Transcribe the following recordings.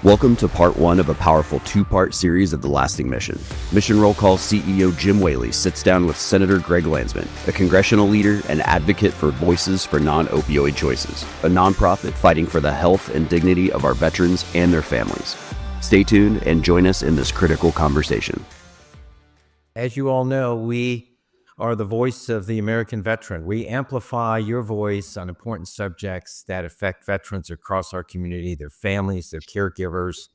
Welcome to part one of a powerful two-part series of The Lasting Mission. Mission Roll Call CEO Jim Whaley sits down with Senator Greg Landsman, a congressional leader and advocate for Voices for Non-Opioid Choices, a nonprofit fighting for the health and dignity of our veterans and their families. Stay tuned and join us in this critical conversation. As you all know, we are the voice of the American veteran. We amplify your voice on important subjects that affect veterans across our community, their families, their caregivers.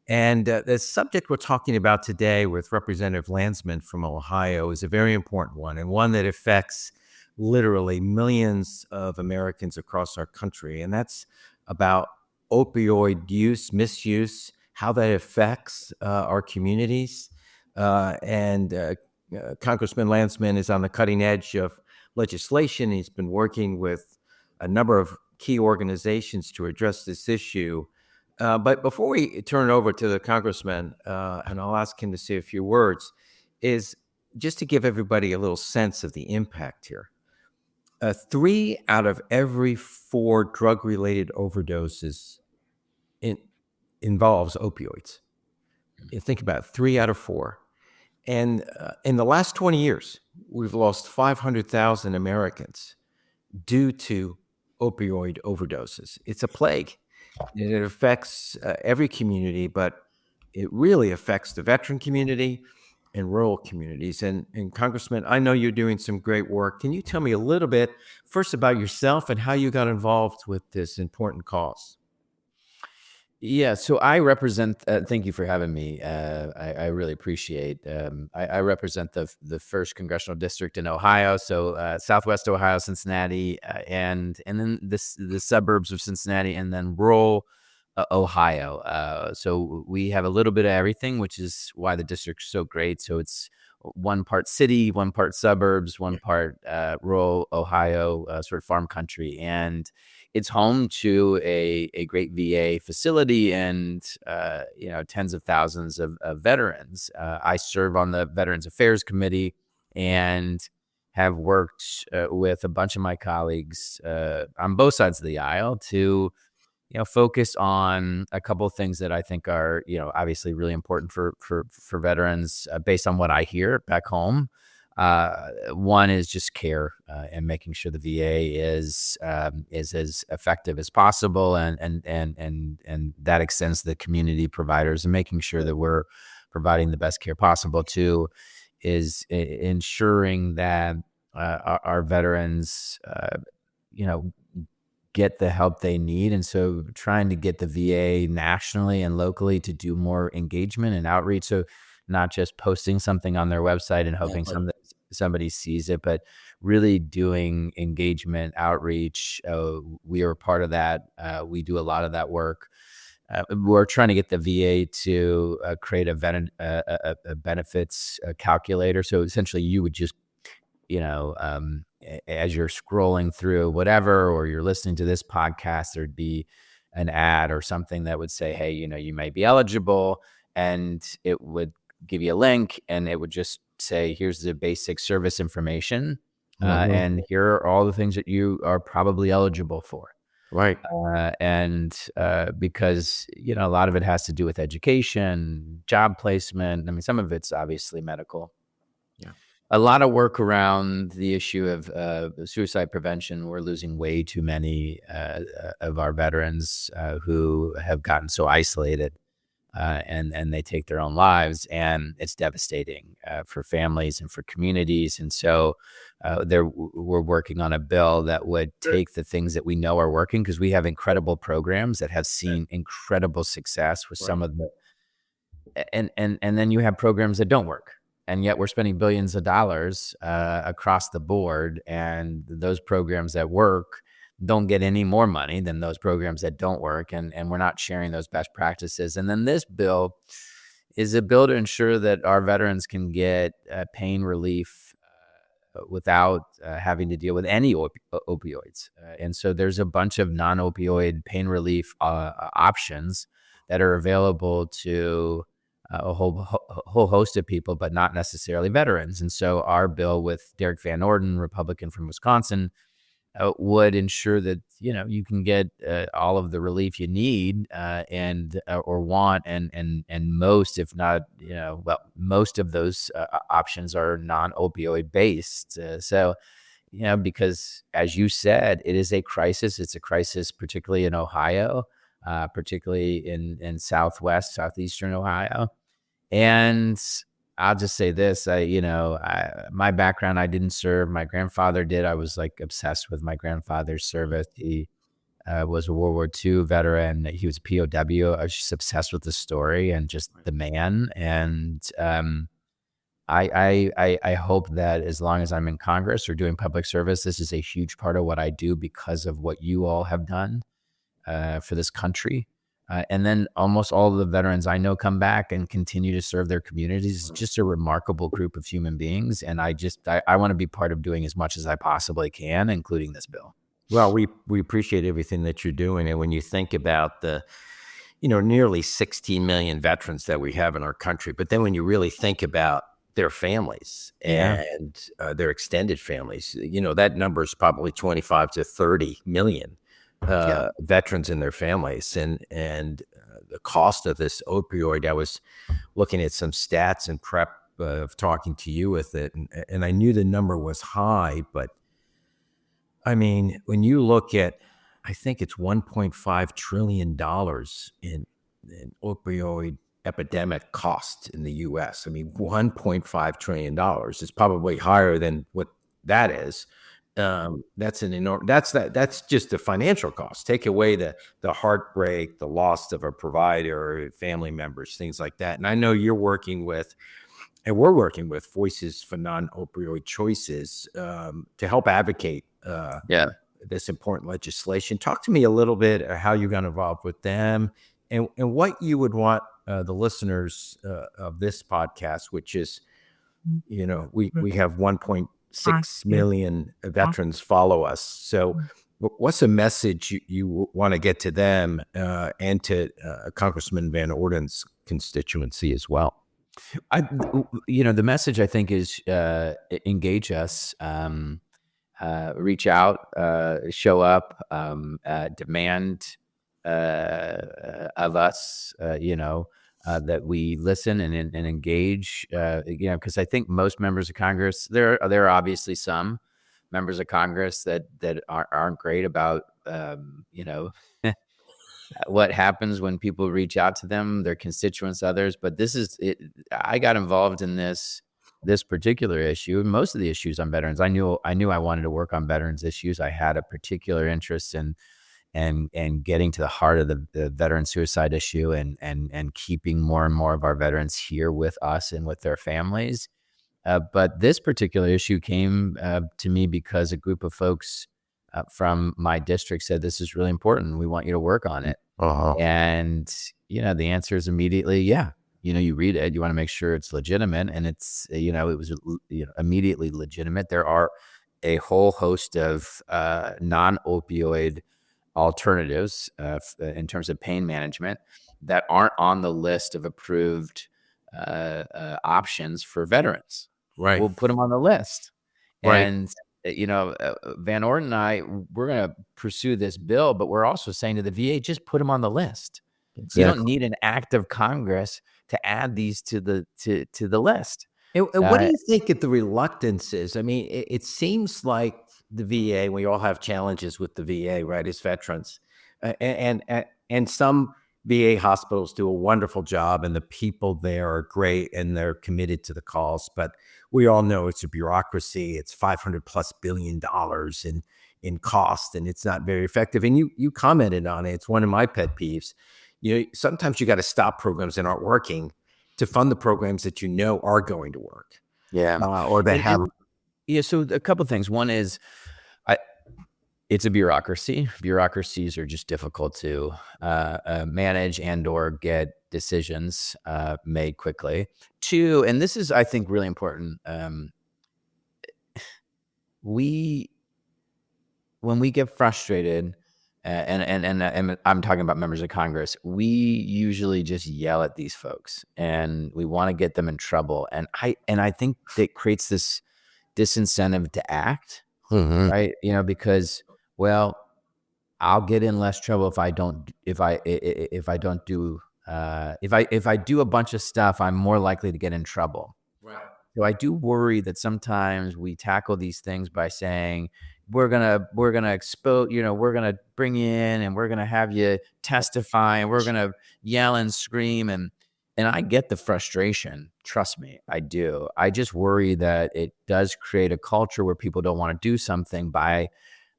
And the subject we're talking about today with Representative Landsman from Ohio is a very important one, and one that affects literally millions of Americans across our country. And that's about opioid use, misuse, how that affects our communities. Congressman Landsman is on the cutting edge of legislation. He's been working with a number of key organizations to address this issue. But before we turn it over to the congressman, and I'll ask him to say a few words, is just to give everybody a little sense of the impact here. 3 out of every 4 drug-related overdoses involves opioids. You think about it, 3 out of 4. And in the last 20 years, we've lost 500,000 Americans due to opioid overdoses. It's a plague. It affects every community, but it really affects the veteran community and rural communities. And Congressman, I know you're doing some great work. Can you tell me a little bit first about yourself and how you got involved with this important cause? Yeah, so I represent, thank you for having me. I really appreciate, I represent the 1st Congressional District in Ohio, so Southwest Ohio, Cincinnati, and then the suburbs of Cincinnati, and then rural Ohio. So we have a little bit of everything, which is why the district's so great. So it's 1 part city, 1 part suburbs, 1 part rural Ohio, sort of farm country. And it's home to a great VA facility and, tens of thousands of veterans. I serve on the Veterans Affairs Committee and have worked with a bunch of my colleagues on both sides of the aisle to focus on a couple of things that I think are, obviously really important for veterans based on what I hear back home. One is just care and making sure the VA is as effective as possible, and that extends to the community providers, and making sure that we're providing the best care possible. Two is ensuring that our veterans, get the help they need. And so trying to get the VA nationally and locally to do more engagement and outreach. So not just posting something on their website and hoping somebody sees it, but really doing engagement, outreach. We are part of that. We do a lot of that work. We're trying to get the VA to create a benefits calculator. So essentially you would just, as you're scrolling through whatever, or you're listening to this podcast, there'd be an ad or something that would say, hey, you may be eligible, and it would give you a link, and it would just say, here's the basic service information, and here are all the things that you are probably eligible for. Right. Because, a lot of it has to do with education, job placement. I mean, some of it's obviously medical. Yeah. A lot of work around the issue of suicide prevention. We're losing way too many of our veterans who have gotten so isolated, and they take their own lives, and it's devastating for families and for communities. And so we're working on a bill that would take the things that we know are working, because we have incredible programs that have seen incredible success with some of the, and then you have programs that don't work. And yet we're spending billions of dollars across the board, and those programs that work don't get any more money than those programs that don't work, and we're not sharing those best practices. And then this bill is a bill to ensure that our veterans can get pain relief without having to deal with any opioids. And so there's a bunch of non-opioid pain relief options that are available to a whole host of people, but not necessarily veterans. And so our bill with Derek Van Orden, Republican from Wisconsin, would ensure that you can get all of the relief you need and or want, and most, if not most of those options are non-opioid based. So because as you said, it is a crisis. It's a crisis, particularly in Ohio, particularly in southeastern Ohio. And I'll just say this, my background, I didn't serve. My grandfather did. I was like obsessed with my grandfather's service. He was a World War II veteran. He was a POW. I was just obsessed with the story and just the man. And I hope that as long as I'm in Congress or doing public service, this is a huge part of what I do because of what you all have done for this country. And then almost all of the veterans I know come back and continue to serve their communities. It's just a remarkable group of human beings. And I want to be part of doing as much as I possibly can, including this bill. Well, we appreciate everything that you're doing. And when you think about the, nearly 16 million veterans that we have in our country, but then when you really think about their families and their extended families, that number is probably 25 to 30 million veterans and their families. And the cost of this opioid, I was looking at some stats and prep of talking to you with it. And I knew the number was high, but I mean, when you look at, I think it's $1.5 trillion in opioid epidemic cost in the U.S. I mean, $1.5 trillion is probably higher than what that is. That's an enormous. That's just the financial cost. Take away the heartbreak, the loss of a provider, family members, things like that. And I know you're working with, and we're working with Voices for Non-Opioid Choices to help advocate this important legislation. Talk to me a little bit how you got involved with them and what you would want the listeners of this podcast, which is, we have 1.6 million veterans follow us. So what's a message you want to get to them and to Congressman Van Orden's constituency as well? The message I think is engage us, reach out, show up, demand of us, that we listen and engage, because I think most members of Congress, there are obviously some members of Congress that aren't great about, what happens when people reach out to them, their constituents, others. But this is it. I got involved in this particular issue, and most of the issues on veterans. I knew I wanted to work on veterans issues. I had a particular interest in and getting to the heart of the veteran suicide issue and keeping more and more of our veterans here with us and with their families. But this particular issue came to me because a group of folks from my district said, this is really important. We want you to work on it. And, the answer is immediately, you read it, you want to make sure it's legitimate. And it's, it was immediately legitimate. There are a whole host of non-opioid alternatives in terms of pain management that aren't on the list of approved options for veterans. Right. We'll put them on the list. Right. And Van Orden and I, we're going to pursue this bill, but we're also saying to the VA, just put them on the list. Exactly. You don't need an act of Congress to add these to the list. And what do you think of the reluctance is? I mean, it seems like the VA, we all have challenges with the VA, right, as veterans. And some VA hospitals do a wonderful job, and the people there are great, and they're committed to the cause. But we all know it's a bureaucracy. It's $500+ billion in cost, and it's not very effective. And you commented on it. It's one of my pet peeves. Sometimes you got to stop programs that aren't working to fund the programs that are going to work. Or that have. So a couple of things. One is, it's a bureaucracy. Bureaucracies are just difficult to manage and or get decisions made quickly. Two, and this is, I think, really important. When we get frustrated, and I'm talking about members of Congress, we usually just yell at these folks, and we want to get them in trouble. And I think that creates this disincentive to act, right? Because well, I'll get in less trouble if I don't do if I do a bunch of stuff, I'm more likely to get in trouble. Right. So I do worry that sometimes we tackle these things by saying we're gonna expose, we're gonna bring you in and we're gonna have you testify and we're gonna yell and scream, and I get the frustration. Trust me, I do. I just worry that it does create a culture where people don't want to do something by,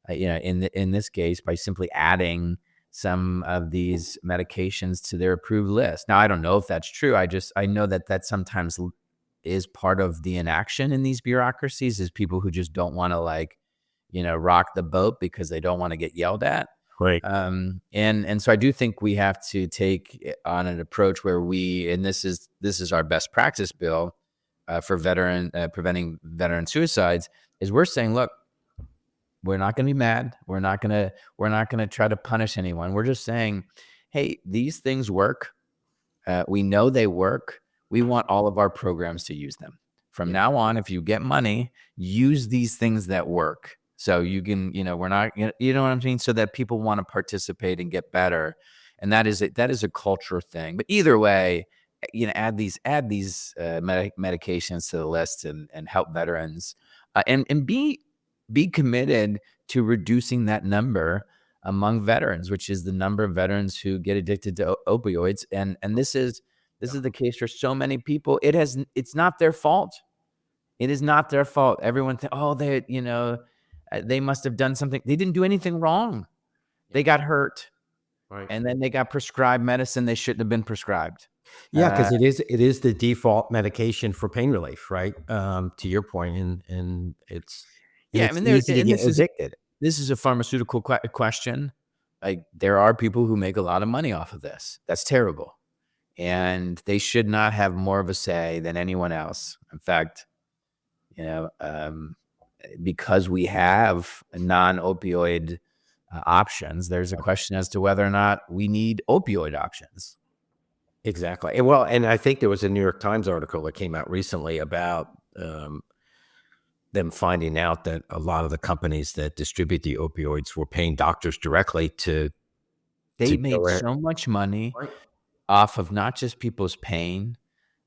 in this case, by simply adding some of these medications to their approved list. Now, I don't know if that's true. I know that sometimes is part of the inaction in these bureaucracies, is people who just don't want to rock the boat because they don't want to get yelled at. Right. And so I do think we have to take on an approach where and this is our best practice bill for preventing veteran suicides, is we're saying, look, we're not going to be mad. We're not going to try to punish anyone. We're just saying, hey, these things work. We know they work. We want all of our programs to use them. From now on, if you get money, use these things that work. So you can, we're not, you know what I'm saying? So that people want to participate and get better. And that is a culture thing. But either way, add these medications to the list and help veterans, and be committed to reducing that number among veterans, which is the number of veterans who get addicted to opioids. And this is the case for so many people. It's not their fault. It is not their fault. Everyone thinks, oh, they must have done something. They didn't do anything wrong. They got hurt. Right. And then they got prescribed medicine they shouldn't have been prescribed. Yeah, because it is the default medication for pain relief, right? To your point, and it's easy to get addicted. This is a pharmaceutical question. Like, there are people who make a lot of money off of this. That's terrible, and they should not have more of a say than anyone else. In fact, because we have non-opioid options, there's a question as to whether or not we need opioid options. Exactly. Well, and I think there was a New York Times article that came out recently about them finding out that a lot of the companies that distribute the opioids were paying doctors directly to. They made so much money off of not just people's pain,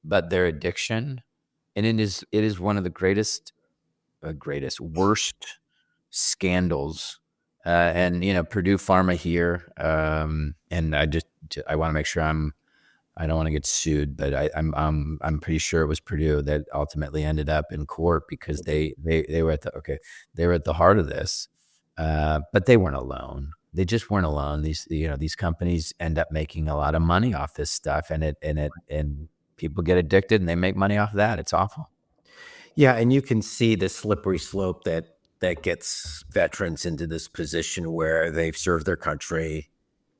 but their addiction, and it is one of the worst scandals. And Purdue Pharma here, and I want to make sure I don't want to get sued, but I'm pretty sure it was Purdue that ultimately ended up in court because they were at the heart of this, but they weren't alone. They just weren't alone. These companies end up making a lot of money off this stuff, and people get addicted and they make money off of that. It's awful. Yeah, and you can see the slippery slope that gets veterans into this position where they've served their country.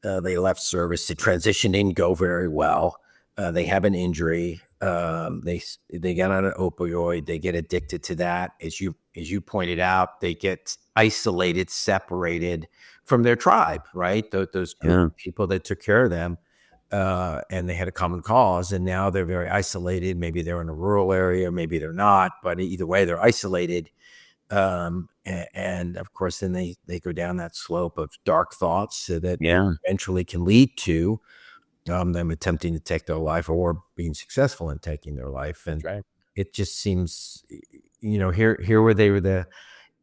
They left service. The transition didn't go very well. They have an injury. They get on an opioid. They get addicted to that. As you pointed out, they get isolated, separated from their tribe, right? Those people that took care of them, and they had a common cause. And now they're very isolated. Maybe they're in a rural area, maybe they're not. But either way, they're isolated. And of course, then they go down that slope of dark thoughts that eventually can lead to them attempting to take their life or being successful in taking their life. And it just seems, here where they were the,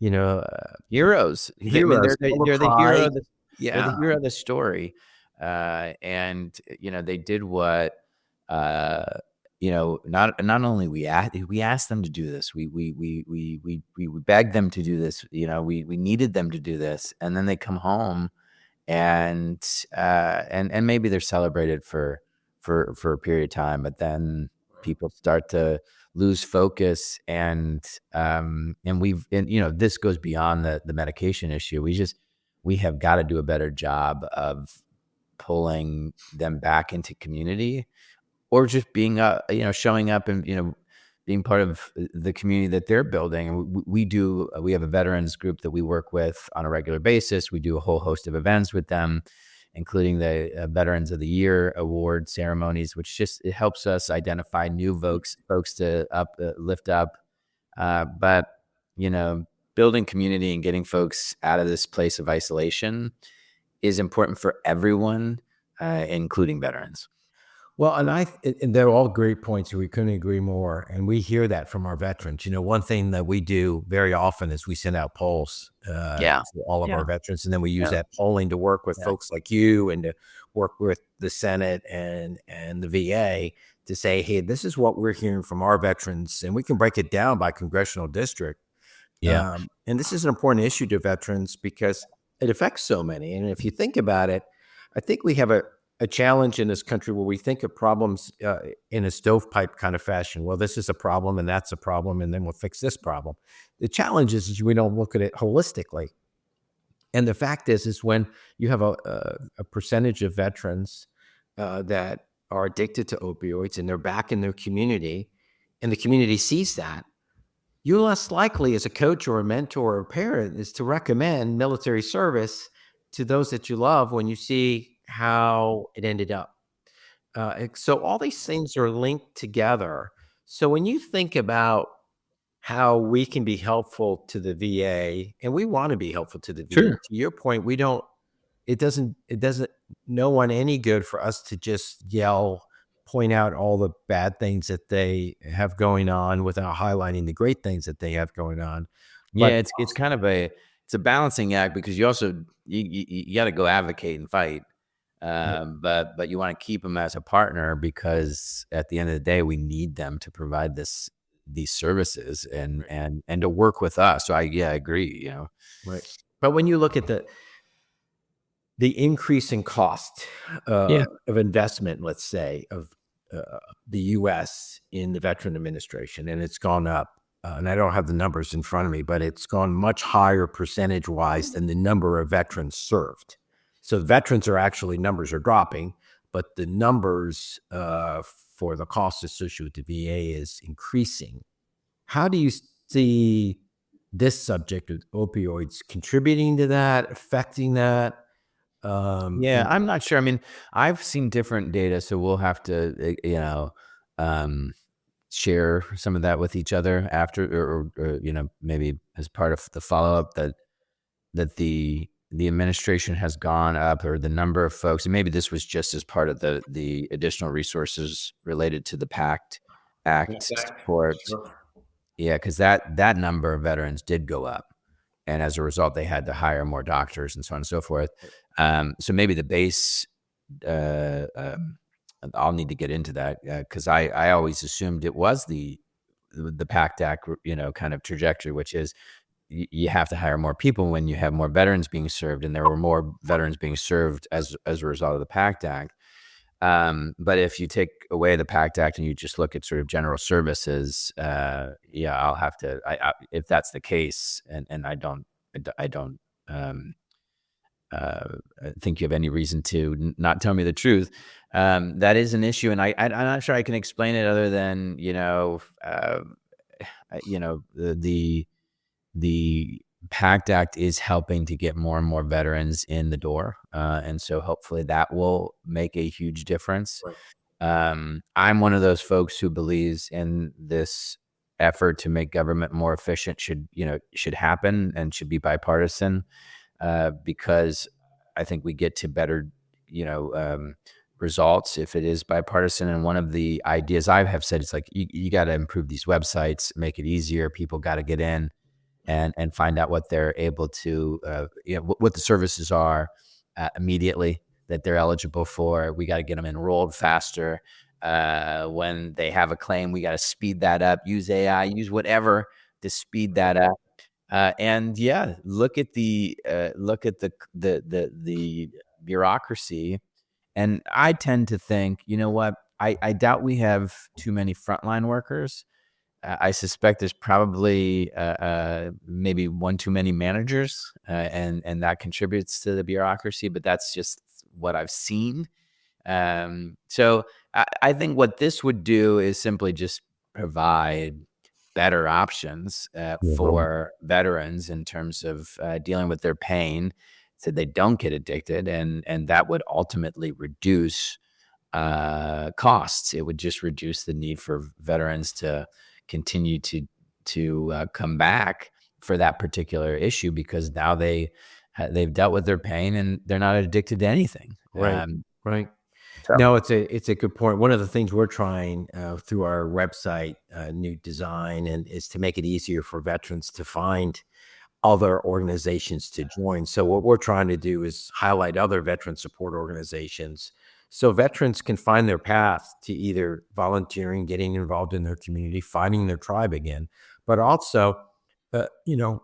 heroes. Heroes. I mean, they're the hero. They're the hero of the story. And they did what. Not only we asked them to do this, we begged them to do this. We needed them to do this, and then they come home, and maybe they're celebrated for a period of time, but then people start to lose focus, and this goes beyond the medication issue. We have got to do a better job of pulling them back into community. Or just being, showing up and, being part of the community that they're building. And we have a veterans group that we work with on a regular basis. We do a whole host of events with them, including the Veterans of the Year award ceremonies, which it helps us identify new folks to lift up. But, building community and getting folks out of this place of isolation is important for everyone, including veterans. Well, and they're all great points, and we couldn't agree more. And we hear that from our veterans. One thing that we do very often is we send out polls Yeah. to all of Yeah. our veterans, and then we use Yeah. that polling to work with Yeah. folks like you and to work with the Senate and the VA to say, hey, this is what we're hearing from our veterans, and we can break it down by congressional district. Yeah. And this is an important issue to veterans because it affects so many. And if you think about it, I think we have a challenge in this country where we think of problems in a stovepipe kind of fashion. Well, this is a problem and that's a problem, and then we'll fix this problem. The challenge is we don't look at it holistically. And the fact is when you have a percentage of veterans that are addicted to opioids and they're back in their community, and the community sees that, you're less likely as a coach or a mentor or a parent is to recommend military service to those that you love when you see how it ended up. So all these things are linked together. So when you think about how we can be helpful to the VA, and we want to be helpful to the VA, Sure. to your point, it doesn't no one any good for us to just yell, point out all the bad things that they have going on without highlighting the great things that they have going on. But Yeah, it's kind of it's a balancing act because you also you got to go advocate and fight, but you want to keep them as a partner because at the end of the day we need them to provide these services and to work with us. So I agree. right. But when you look at the increase in cost Yeah. of investment, let's say, of the U.S. in the Veteran Administration, and it's gone up. And I don't have the numbers in front of me, but it's gone much higher percentage-wise than the number of veterans served. So veterans numbers are dropping, but the numbers for the cost associated with the VA is increasing. How do you see this subject of opioids contributing to that, affecting that? Yeah, I'm not sure. I mean, I've seen different data, so we'll have to, share some of that with each other after, or maybe as part of the follow up that the administration has gone up, or the number of folks, and maybe this was just as part of the additional resources related to the PACT Act support. Yeah, because that number of veterans did go up. And as a result, they had to hire more doctors and so on and so forth. So maybe the base, I'll need to get into that because I always assumed it was the PACT Act, kind of trajectory, which is you have to hire more people when you have more veterans being served, and there were more veterans being served as a result of the PACT Act. But if you take away the PACT Act and you just look at sort of general services, I'll have to, if that's the case, and I don't think you have any reason to not tell me the truth. That is an issue, and I'm not sure I can explain it other than, the PACT Act is helping to get more and more veterans in the door. And so hopefully that will make a huge difference. Right. I'm one of those folks who believes in this effort to make government more efficient should happen and should be bipartisan, because I think we get to better, results if it is bipartisan. And one of the ideas I have said is like, you got to improve these websites, make it easier. People got to get in and find out what they're able to, what the services are immediately that they're eligible for. We got to get them enrolled faster. When they have a claim, we got to speed that up, use AI, use whatever to speed that up. Look at the bureaucracy. And I tend to think, you know what? I doubt we have too many frontline workers. I suspect there's probably maybe one too many managers, and that contributes to the bureaucracy. But that's just what I've seen. So I think what this would do is simply just provide better options for veterans in terms of dealing with their pain, so they don't get addicted, and that would ultimately reduce costs. It would just reduce the need for veterans to continue to come back for that particular issue, because now they've dealt with their pain and they're not addicted to anything. Right. Right. So No, it's a good point. One of the things we're trying through our website new design and is to make it easier for veterans to find other organizations to join. So what we're trying to do is highlight other veteran support organizations so veterans can find their path to either volunteering, getting involved in their community, finding their tribe again, but also, you know,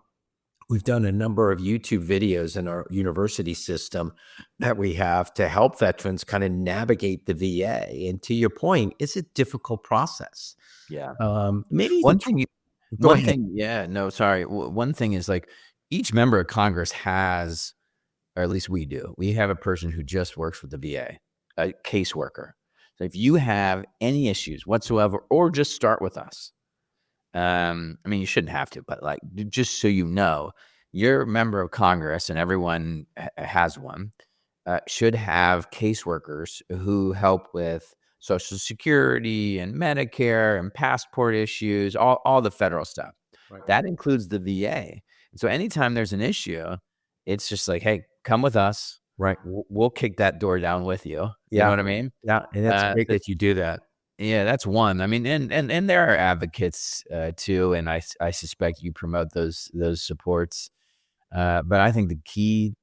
we've done a number of YouTube videos in our university system that we have to help veterans kind of navigate the VA. And to your point, it's a difficult process. yeah. Maybe One thing, go ahead. yeah, no, sorry. One thing is, like, each member of Congress has, or at least we do, we have a person who just works with the VA, a caseworker. So if you have any issues whatsoever, or just start with us, I mean, you shouldn't have to, but like, just so you know, your member of Congress, and everyone has one, should have caseworkers who help with Social Security and Medicare and passport issues, all the federal stuff. Right. That includes the VA. So anytime there's an issue, it's just like, hey, come with us. Right. We'll kick that door down with you. You Yeah. know what I mean? Yeah. And that's great that you do that. Yeah, that's one. I mean, and there are advocates too, and I suspect you promote those supports. But I think the key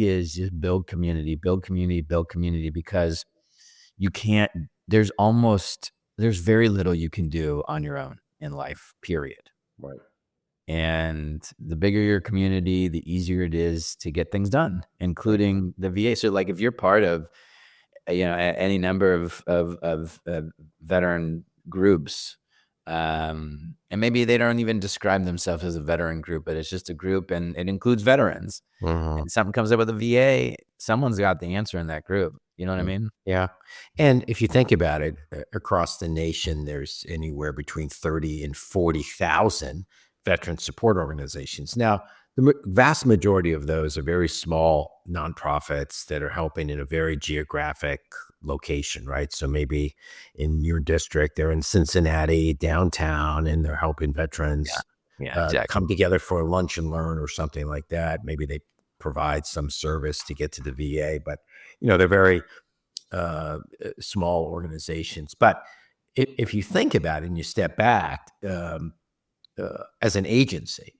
is just build community, because you can't. There's very little you can do on your own in life. Period. Right. And the bigger your community, the easier it is to get things done, including the VA. So, like, if you're part of any number of veteran groups, and maybe they don't even describe themselves as a veteran group, but it's just a group and it includes veterans. And something comes up with the VA, someone's got the answer in that group. You know what I mean? Yeah. And if you think about it, across the nation, there's anywhere between 30 and 40,000 veteran support organizations. Now, the vast majority of those are very small nonprofits that are helping in a very geographic location, right? So maybe in your district, they're in Cincinnati, downtown, and they're helping veterans Exactly. come together for a lunch and learn or something like that. Maybe they provide some service to get to the VA, but they're very small organizations. But if you think about it and you step back as an agency,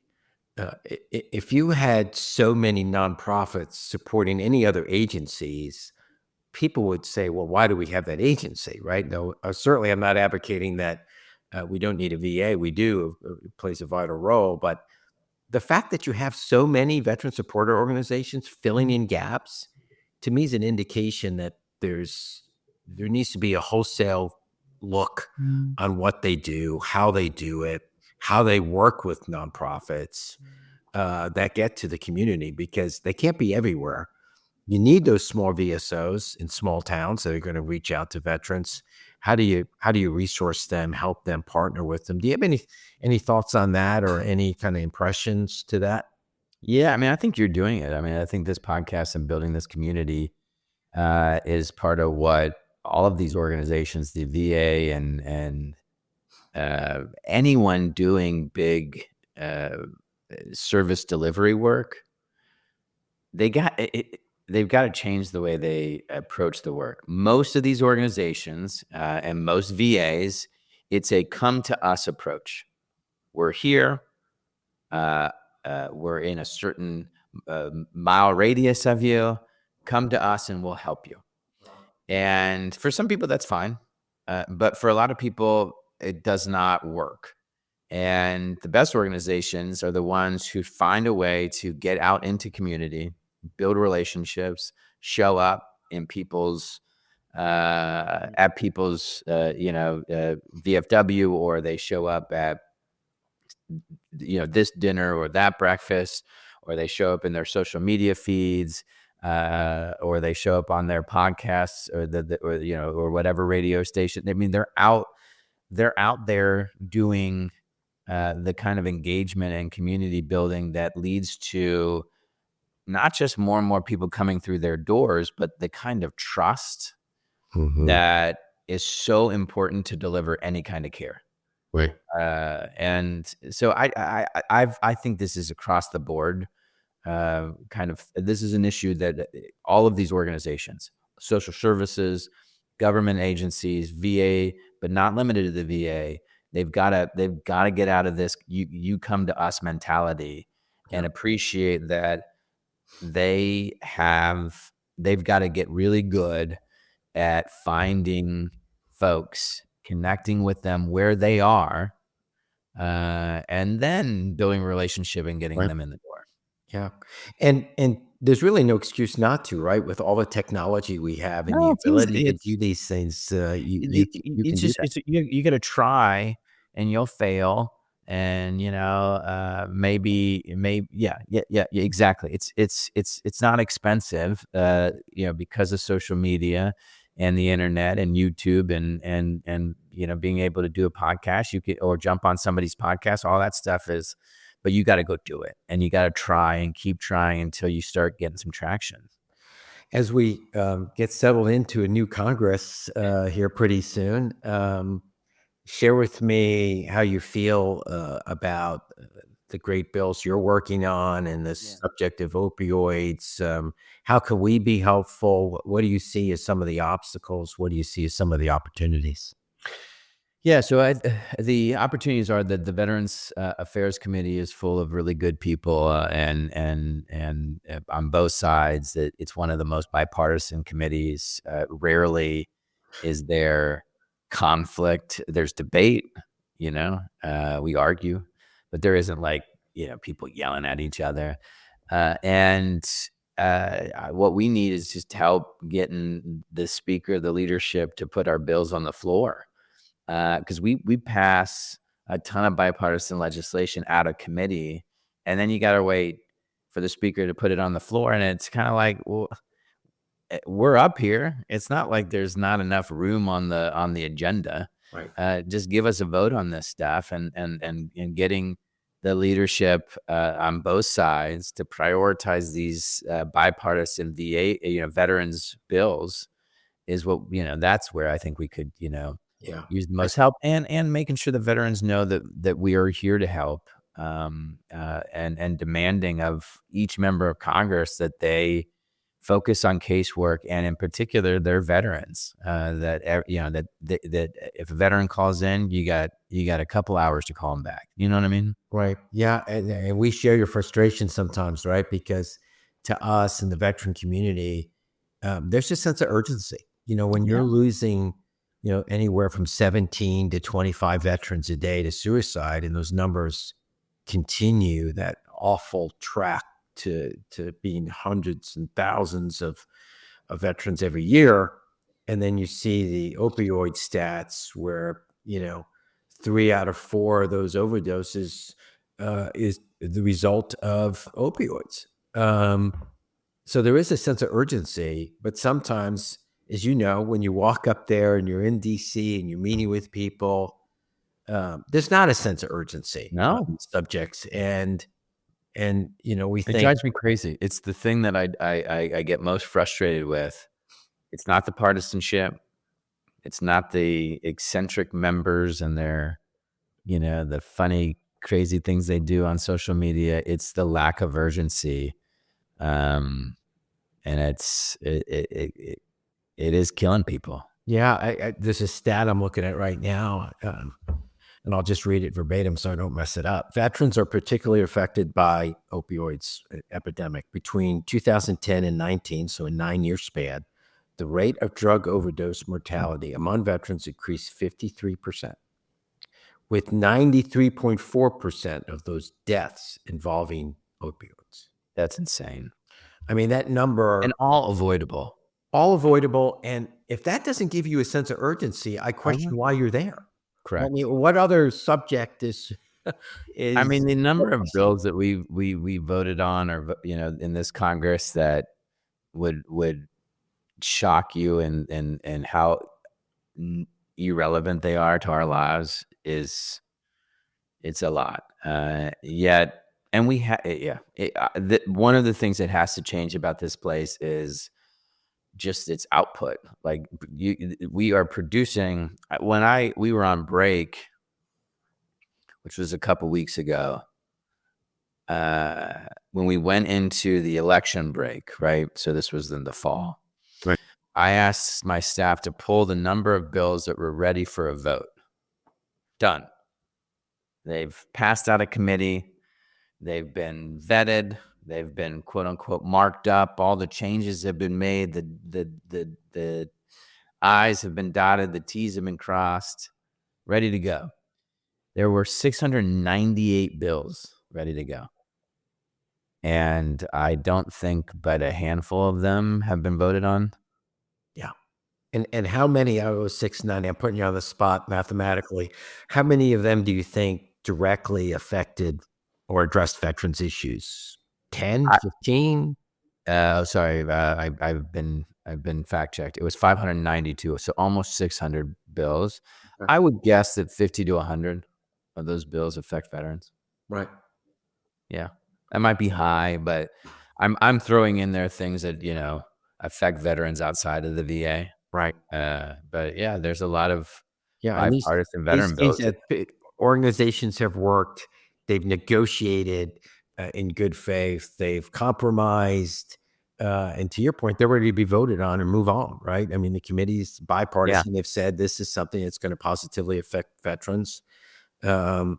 if you had so many nonprofits supporting any other agencies, people would say, well, why do we have that agency, right? No, certainly I'm not advocating that we don't need a VA. We do. It plays a vital role. But the fact that you have so many veteran supporter organizations filling in gaps, to me, is an indication that there needs to be a wholesale look on what they do, how they do it, how they work with nonprofits that get to the community, because they can't be everywhere. You need those small VSOs in small towns that are going to reach out to veterans. How do you resource them, help them, partner with them? Do you have any thoughts on that, or any kind of impressions to that? Yeah, I mean, I think you're doing it. I mean, I think this podcast and building this community is part of what all of these organizations, the VA and anyone doing big service delivery work, they've got to change the way they approach the work. Most of these organizations and most VAs, it's a come to us approach. We're here. We're in a certain mile radius of you. Come to us and we'll help you. And for some people, that's fine. But for a lot of people, it does not work. And the best organizations are the ones who find a way to get out into community, build relationships, show up in people's at people's VFW, or they show up at this dinner or that breakfast, or they show up in their social media feeds, or they show up on their podcasts, or whatever radio station. I mean, they're out there doing the kind of engagement and community building that leads to not just more and more people coming through their doors, but the kind of trust that is so important to deliver any kind of care. Right. And so I think this is across the board. Kind of, this is an issue that all of these organizations, social services, government agencies, VA, but not limited to the VA, they've got to get out of this you come to us mentality Yeah. and appreciate that they've got to get really good at finding folks, connecting with them where they are, and then building a relationship and getting Right. them in the door. Yeah. And there's really no excuse not to, right? With all the technology we have and the No, it's easy. ability to do these things, you can It's do just that. you got to try and you'll fail, and maybe yeah, exactly. It's not expensive, because of social media and the internet and YouTube and being able to do a podcast, you could, or jump on somebody's podcast. All that stuff is, but you got to go do it, and you got to try and keep trying until you start getting some traction. As we get settled into a new Congress here pretty soon, share with me how you feel about the great bills you're working on and the Yeah. subject of opioids. How can we be helpful? What do you see as some of the obstacles? What do you see as some of the opportunities? Yeah, so the opportunities are that the Veterans Affairs Committee is full of really good people, and on both sides, that it's one of the most bipartisan committees. Rarely is there conflict. There's debate, we argue, but there isn't people yelling at each other. And what we need is just help getting the speaker, the leadership, to put our bills on the floor. Because we pass a ton of bipartisan legislation out of committee, and then you got to wait for the speaker to put it on the floor, and it's kind of like, well, we're up here. It's not like there's not enough room on the agenda. Right. Just give us a vote on this stuff, and getting the leadership on both sides to prioritize these bipartisan veterans bills is what that's where I think we could Yeah. use the most help, and making sure the veterans know that we are here to help, and demanding of each member of Congress that they focus on casework, and in particular their veterans, that if a veteran calls in, you got a couple hours to call them back. You know what I mean? Right. Yeah. And we share your frustration sometimes, right? Because to us in the veteran community, there's a sense of urgency. When Yeah. you're losing, anywhere from 17 to 25 veterans a day to suicide, and those numbers continue that awful track to being hundreds and thousands of veterans every year. And then you see the opioid stats where, 3 out of 4 of those overdoses is the result of opioids. So there is a sense of urgency, but sometimes, as you know, when you walk up there and you're in DC and you're meeting with people, there's not a sense of urgency on No, these subjects. And we it think, drives me crazy. It's the thing that I get most frustrated with. It's not the partisanship. It's not the eccentric members and their, the funny, crazy things they do on social media. It's the lack of urgency, and it is killing people. yeah, there's a stat I'm looking at right now, and I'll just read it verbatim so I don't mess it up. Veterans are particularly affected by opioids epidemic. Between 2010 and 19, so a 9-year span, the rate of drug overdose mortality among veterans increased 53%, with 93.4% of those deaths involving opioids. That's insane, I mean, that number, and all avoidable. all avoidable. And if that doesn't give you a sense of urgency, I question why you're there. I Correct. mean, what other subject is I mean, the number of pressing? bills that we voted on, or in this Congress, that would shock you, and how irrelevant they are to our lives, it's a lot. Yet, and we have, one of the things that has to change about this place is just its output. Like we are producing. We were on break which was a couple weeks ago, when we went into the election break, right? So this was in the fall. Right. I asked my staff to pull the number of bills that were ready for a vote. Done. They've passed out of committee. They've been vetted. They've been quote unquote marked up. All the changes have been made. The I's have been dotted. The T's have been crossed. Ready to go. There were 698 bills ready to go. And I don't think but a handful of them have been voted on. Yeah. And how many out of those 690, I'm putting you on the spot mathematically, how many of them do you think directly affected or addressed veterans issues? 10, 15? Sorry, I've been fact checked. It was 592, so almost 600 bills. Right. I would guess that 50 to 100 of those bills affect veterans. Right. Yeah, that might be high, but I'm throwing in there things that affect veterans outside of the VA. Right. But yeah, there's a lot of And bipartisan veteran these bills. organizations have worked. They've negotiated in good faith. They've compromised. And to your point, they're ready to be voted on and move on, right? I mean, the committee's bipartisan. They've said this is something that's going to positively affect veterans. And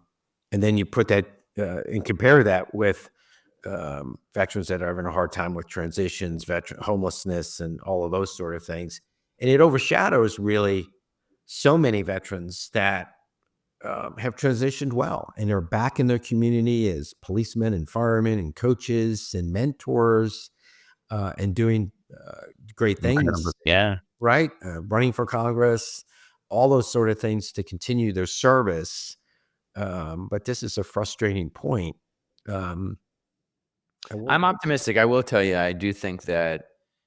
then you put that and compare that with veterans that are having a hard time with transitions, homelessness, and all of those sort of things. And it overshadows really so many veterans that have transitioned well and are back in their community as policemen and firemen and coaches and mentors and doing great things. Yeah. Right. Running for Congress, all those sort of things to continue their service. But this is a frustrating point. I'm optimistic. I will tell you, I do think that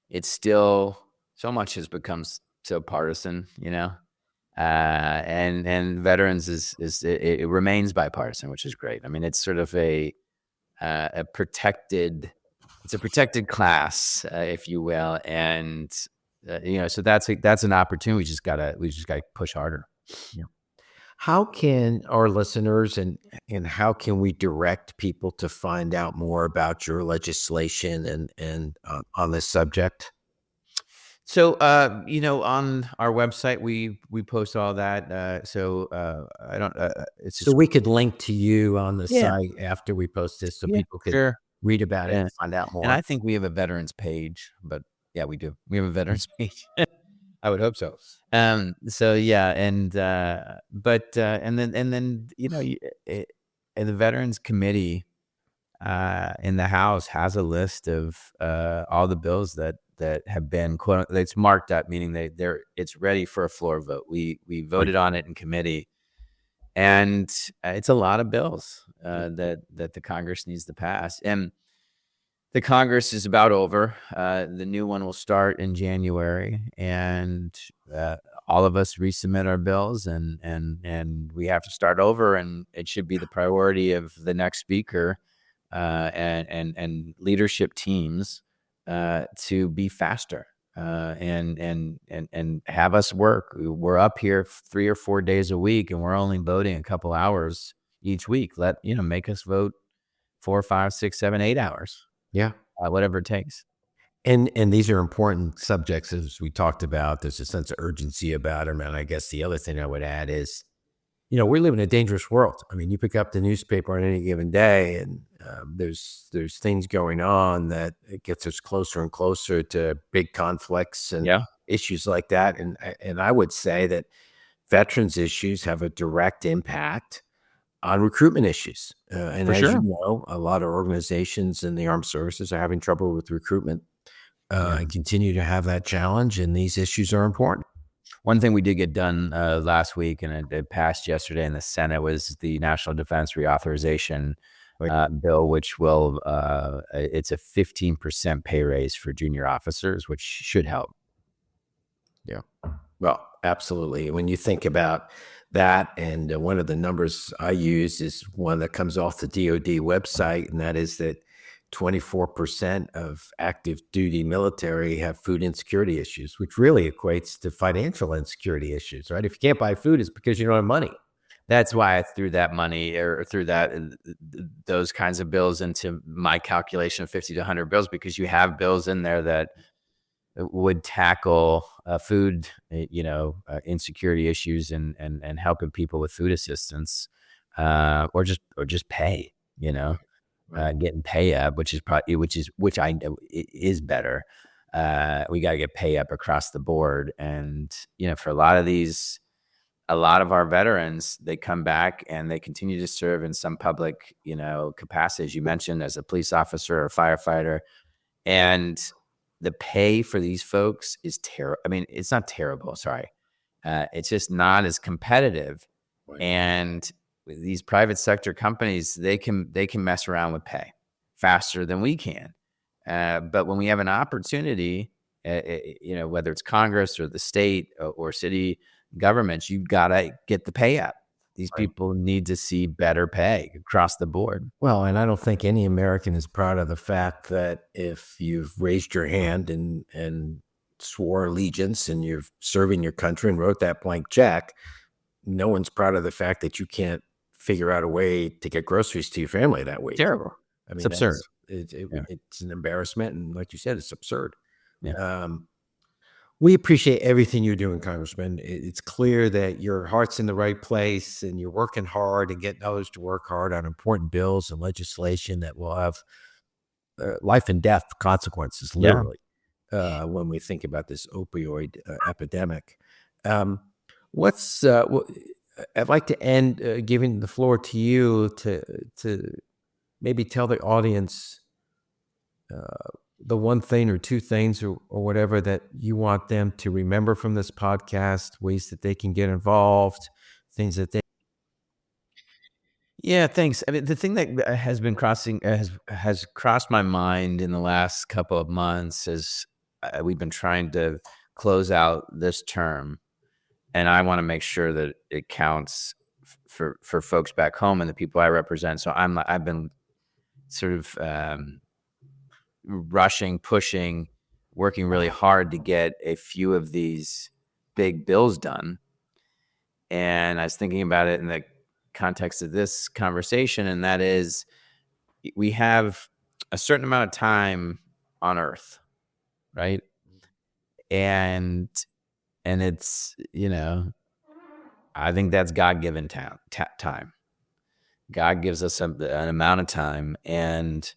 it's still so much has become so partisan, and veterans it remains bipartisan, which is great. I mean, it's sort of a protected class, if you will, and so that's an opportunity. We just gotta push harder. Yeah. How can our listeners and how can we direct people to find out more about your legislation and on this subject? So, on our website, we post all that. So we could link to you on the site after we post this, so people could read about it and find out more. And I think we have a veterans page, but yeah, we do. We have a veterans page. I would hope so. So yeah, and then and the Veterans Committee in the House has a list of all the bills that have been it's marked up, meaning it's ready for a floor vote. We voted on it in committee, and it's a lot of bills that the Congress needs to pass. And the Congress is about over. The new one will start in January, and all of us resubmit our bills, and we have to start over. And it should be the priority of the next speaker and leadership teams to be faster and have us work. We're up here 3 or 4 days a week, and we're only voting a couple hours each week. Make us vote 4, 5, 6, 7, 8 hours. Yeah. Whatever it takes. And these are important subjects, as we talked about. There's a sense of urgency about them. And I guess the other thing I would add is, we live in a dangerous world. I mean, you pick up the newspaper on any given day, and there's things going on that it gets us closer and closer to big conflicts and issues like that. And I would say that veterans issues have a direct impact on recruitment issues. And as you know, a lot of organizations in the armed services are having trouble with recruitment and continue to have that challenge. And these issues are important. One thing we did get done last week, and it passed yesterday in the Senate, was the National Defense Reauthorization bill, which will it's a 15% pay raise for junior officers, which should help. Yeah. Well, absolutely. When you think about that, and one of the numbers I use is one that comes off the DoD website, and that is that 24% of active duty military have food insecurity issues, which really equates to financial insecurity issues, right? If you can't buy food, it's because you don't have money. That's why I threw that money or threw that those kinds of bills into my calculation of 50 to 100 bills, because you have bills in there that would tackle food, insecurity issues and helping people with food assistance, or just pay, Right. getting pay up, which I know is better. We got to get pay up across the board, and for a lot of our veterans, they come back and they continue to serve in some public, capacity, as you mentioned, as a police officer or firefighter. And the pay for these folks is terrible. I mean, it's not terrible. Sorry. It's just not as competitive. Right. And with these private sector companies, they can mess around with pay faster than we can. But when we have an opportunity, whether it's Congress or the state or city governments, you've got to get the pay up. These Right. people need to see better pay across the board. Well, and I don't think any American is proud of the fact that if you've raised your hand and swore allegiance and you're serving your country and wrote that blank check, no one's proud of the fact that you can't figure out a way to get groceries to your family that week. Terrible. I mean, It's absurd. Yeah. It's an embarrassment, and like you said, it's absurd. Yeah. We appreciate everything you're doing, Congressman. It's clear that your heart's in the right place and you're working hard and getting others to work hard on important bills and legislation that will have life and death consequences, Yeah. literally, when we think about this opioid epidemic. I'd like to end giving the floor to you to maybe tell the audience the one thing or two things or whatever that you want them to remember from this podcast, ways that they can get involved, things that they. Yeah, thanks. I mean, the thing that has been has crossed my mind in the last couple of months is we've been trying to close out this term, and I want to make sure that it counts for folks back home and the people I represent. So I've been sort of rushing, pushing, working really hard to get a few of these big bills done. And I was thinking about it in the context of this conversation, and that is, we have a certain amount of time on Earth, right? And it's, I think that's God-given time. God gives us an amount of time, and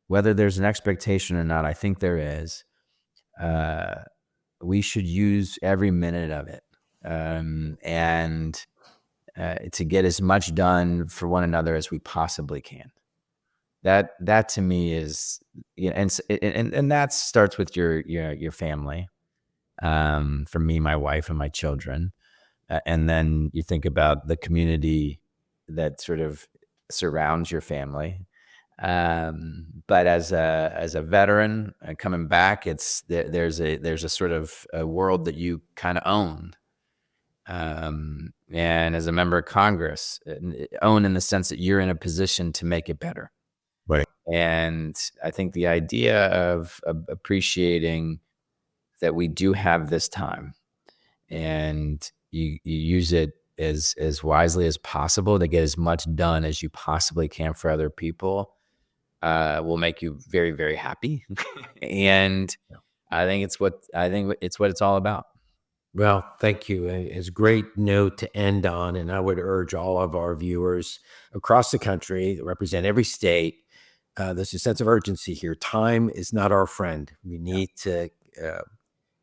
whether there's an expectation or not, I think there is. We should use every minute of it, and to get as much done for one another as we possibly can. That to me is, and that starts with your family. For me, my wife and my children, and then you think about the community that sort of surrounds your family. But as a veteran coming back, there's a sort of a world that you kind of own. And as a member of Congress, own in the sense that you're in a position to make it better. Right. And I think the idea of appreciating that we do have this time, and you use it as wisely as possible to get as much done as you possibly can for other people, will make you very, very happy. And I think it's what it's all about. Well, thank you. It's a great note to end on, and I would urge all of our viewers across the country that represent every state. There's a sense of urgency here. Time is not our friend. We need to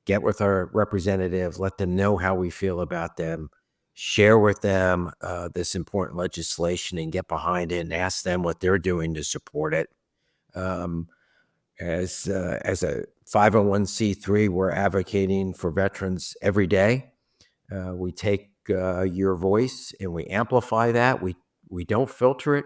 get with our representatives, let them know how we feel about them, share with them this important legislation, and get behind it and ask them what they're doing to support it. As a 501c3, we're advocating for veterans every day. We take your voice and we amplify that. We don't filter it.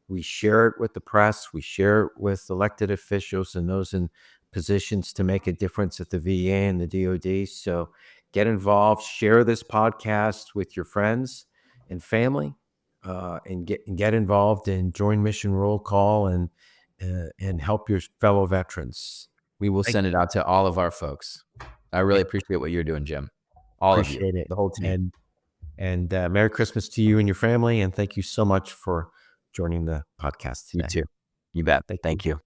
We share it with the press. We share it with elected officials and those in positions to make a difference at the VA and the DoD. So get involved, share this podcast with your friends and family, and get involved and join Mission Roll Call and help your fellow veterans. We will send it out to all of our folks. I really appreciate what you're doing, Jim. All of you, Appreciate it. the whole team. And And Merry Christmas to you and your family. And thank you so much for joining the podcast You today. too. You bet. Thank you.